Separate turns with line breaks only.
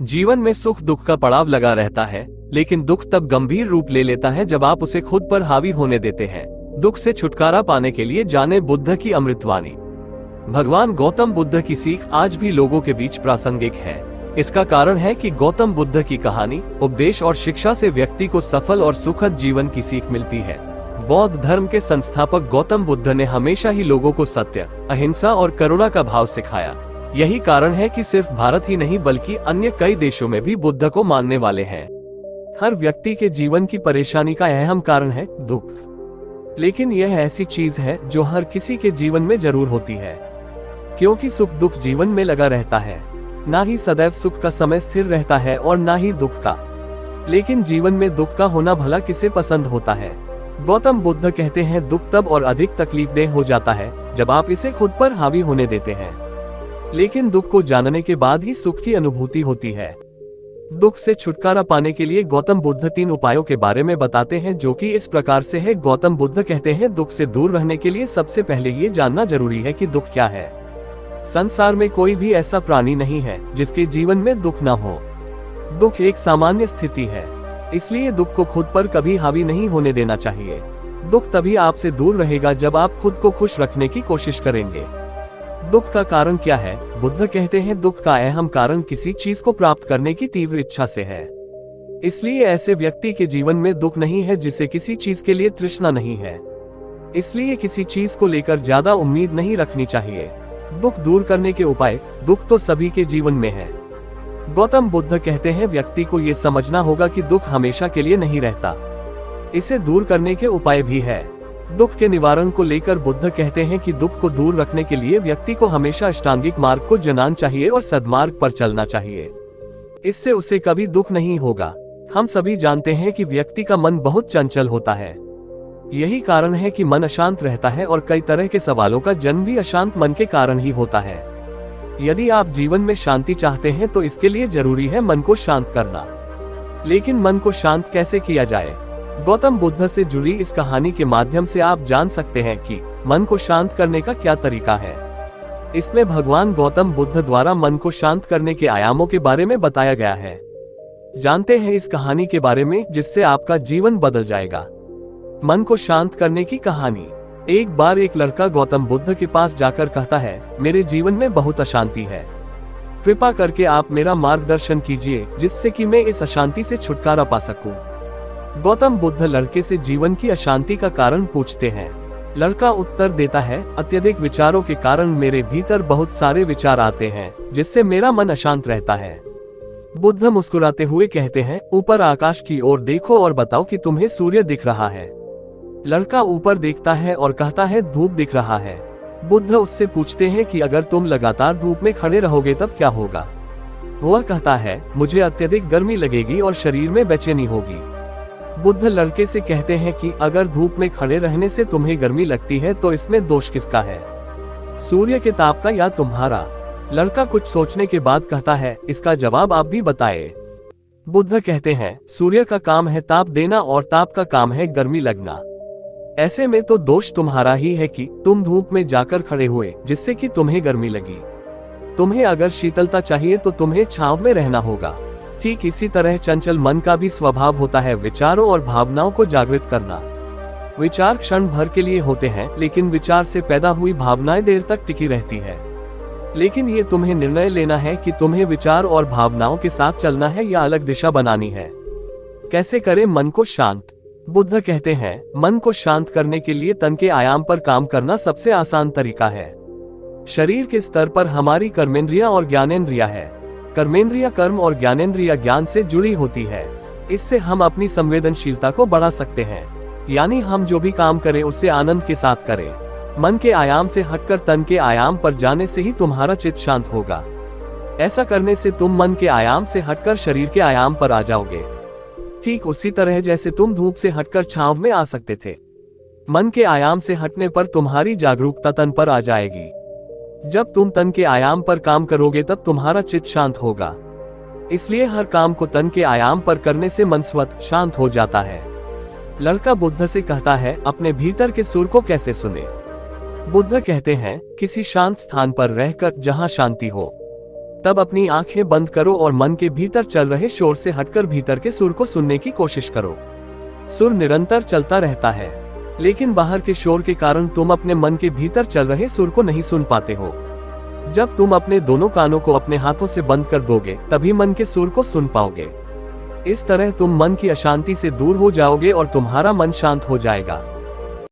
जीवन में सुख दुख का पड़ाव लगा रहता है, लेकिन दुख तब गंभीर रूप ले लेता है जब आप उसे खुद पर हावी होने देते हैं। दुख से छुटकारा पाने के लिए जाने बुद्ध की अमृतवाणी। भगवान गौतम बुद्ध की सीख आज भी लोगों के बीच प्रासंगिक है। इसका कारण है कि गौतम बुद्ध की कहानी, उपदेश और शिक्षा से व्यक्ति को सफल और सुखद जीवन की सीख मिलती है। बौद्ध धर्म के संस्थापक गौतम बुद्ध ने हमेशा ही लोगों को सत्य, अहिंसा और करुणा का भाव सिखाया। यही कारण है कि सिर्फ भारत ही नहीं बल्कि अन्य कई देशों में भी बुद्ध को मानने वाले हैं। हर व्यक्ति के जीवन की परेशानी का अहम कारण है दुख, लेकिन यह ऐसी चीज है जो हर किसी के जीवन में जरूर होती है, क्योंकि सुख दुख जीवन में लगा रहता है। ना ही सदैव सुख का समय स्थिर रहता है और ना ही दुख का, लेकिन जीवन में दुख का होना भला किसे पसंद होता है। गौतम बुद्ध कहते हैं दुख तब और अधिक तकलीफदेह हो जाता है जब आप इसे खुद पर हावी होने देते हैं, लेकिन दुख को जानने के बाद ही सुख की अनुभूति होती है। दुख से छुटकारा पाने के लिए गौतम बुद्ध 3 उपायों के बारे में बताते हैं, जो कि इस प्रकार से है। गौतम बुद्ध कहते हैं दुख से दूर रहने के लिए सबसे पहले ये जानना जरूरी है कि दुख क्या है। संसार में कोई भी ऐसा प्राणी नहीं है जिसके जीवन में दुख ना हो। दुख एक सामान्य स्थिति है, इसलिए दुख को खुद पर कभी हावी नहीं होने देना चाहिए। दुख तभी आपसे दूर रहेगा जब आप खुद को खुश रखने की कोशिश करेंगे। दुख का कारण क्या है? बुद्ध कहते हैं दुख का अहम कारण किसी चीज को प्राप्त करने की तीव्र इच्छा से है। इसलिए ऐसे व्यक्ति के जीवन में दुख नहीं है जिसे किसी चीज के लिए तृष्णा नहीं है। इसलिए किसी चीज को लेकर ज्यादा उम्मीद नहीं रखनी चाहिए। दुख दूर करने के उपाय। दुख तो सभी के जीवन में है। गौतम बुद्ध कहते हैं व्यक्ति को ये समझना होगा कि दुख हमेशा के लिए नहीं रहता। इसे दूर करने के उपाय भी है। दुख के निवारण को लेकर बुद्ध कहते हैं कि दुख को दूर रखने के लिए व्यक्ति को हमेशा अष्टांगिक मार्ग को जनाना चाहिए और सद्मार्ग पर चलना चाहिए। इससे उसे कभी दुख नहीं होगा। हम सभी जानते हैं कि व्यक्ति का मन बहुत चंचल होता है। यही कारण है कि मन अशांत रहता है और कई तरह के सवालों का जन्म भी अशांत मन के कारण ही होता है। यदि आप जीवन में शांति चाहते हैं तो इसके लिए जरूरी है मन को शांत करना। लेकिन मन को शांत कैसे किया जाए? गौतम बुद्ध से जुड़ी इस कहानी के माध्यम से आप जान सकते हैं कि मन को शांत करने का क्या तरीका है। इसमें भगवान गौतम बुद्ध द्वारा मन को शांत करने के आयामों के बारे में बताया गया है। जानते हैं इस कहानी के बारे में जिससे आपका जीवन बदल जाएगा। मन को शांत करने की कहानी। एक बार एक लड़का गौतम बुद्ध के पास जाकर कहता है, मेरे जीवन में बहुत अशांति है, कृपा करके आप मेरा मार्गदर्शन कीजिए जिससे कि मैं इस अशांति से छुटकारा पा सकूं। गौतम बुद्ध लड़के से जीवन की अशांति का कारण पूछते हैं। लड़का उत्तर देता है, अत्यधिक विचारों के कारण मेरे भीतर बहुत सारे विचार आते हैं जिससे मेरा मन अशांत रहता है। बुद्ध मुस्कुराते हुए कहते हैं, ऊपर आकाश की ओर देखो और बताओ कि तुम्हें सूर्य दिख रहा है। लड़का ऊपर देखता है और कहता है धूप दिख रहा है। बुद्ध उससे पूछते हैं कि अगर तुम लगातार धूप में खड़े रहोगे तब क्या होगा? वह कहता है, मुझे अत्यधिक गर्मी लगेगी और शरीर में बेचैनी होगी। बुद्ध लड़के से कहते हैं कि अगर धूप में खड़े रहने से तुम्हें गर्मी लगती है तो इसमें दोष किसका है, सूर्य के ताप का या तुम्हारा? लड़का कुछ सोचने के बाद कहता है, इसका जवाब आप भी बताएं। बुद्ध कहते हैं, सूर्य का काम है ताप देना और ताप का काम है गर्मी लगना। ऐसे में तो दोष तुम्हारा ही है कि तुम धूप में जाकर खड़े हुए जिससे कि तुम्हें गर्मी लगी। तुम्हें अगर शीतलता चाहिए तो तुम्हें छांव में रहना होगा। ठीक इसी तरह चंचल मन का भी स्वभाव होता है विचारों और भावनाओं को जागृत करना। विचार क्षण भर के लिए होते हैं, लेकिन विचार से पैदा हुई भावनाएं देर तक टिकी रहती है। लेकिन ये तुम्हें निर्णय लेना है कि तुम्हें विचार और भावनाओं के साथ चलना है या अलग दिशा बनानी है। कैसे करें मन को शांत? बुद्ध कहते हैं, मन को शांत करने के लिए तन के आयाम पर काम करना सबसे आसान तरीका है। शरीर के स्तर पर हमारी कर्मेंद्रियां और ज्ञानेंद्रियां है। कर्मेंद्रियां कर्म और ज्ञानेंद्रियां ज्ञान से जुड़ी होती है। इससे हम अपनी संवेदनशीलता को बढ़ा सकते हैं, यानी हम जो भी काम करें उससे आनंद के साथ करें। मन के आयाम से हटकर तन के आयाम पर जाने से ही तुम्हारा चित्त शांत होगा। ऐसा करने से तुम मन के आयाम से हटकर शरीर के आयाम पर आ जाओगे। ठीक उसी तरह जैसे तुम धूप से हटकर छांव में आ सकते थे। मन के आयाम से हटने पर तुम्हारी जागरूकता तन पर आ जाएगी। जब तुम तन के आयाम पर काम करोगे तब तुम्हारा चित्त शांत होगा। इसलिए हर काम को तन के आयाम पर करने से मन स्वतः शांत हो जाता है। लड़का बुद्ध से कहता है, अपने भीतर के सुर को कैसे सुने? बुद्ध कहते हैं, किसी शांत स्थान पर रहकर जहां शांति हो। तब अपनी आंखें बंद करो और मन के भीतर चल रहे शोर से हटकर भीतर के सुर को सुनने की कोशिश करो। सुर निरंतर चलता रहता है, लेकिन बाहर के शोर के कारण तुम अपने मन के भीतर चल रहे सुर को नहीं सुन पाते हो। जब तुम अपने दोनों कानों को अपने हाथों से बंद कर दोगे, तभी मन के सुर को सुन पाओगे। इस तरह तुम मन की अशांति से दूर हो जाओगे और तुम्हारा मन शांत हो जाएगा।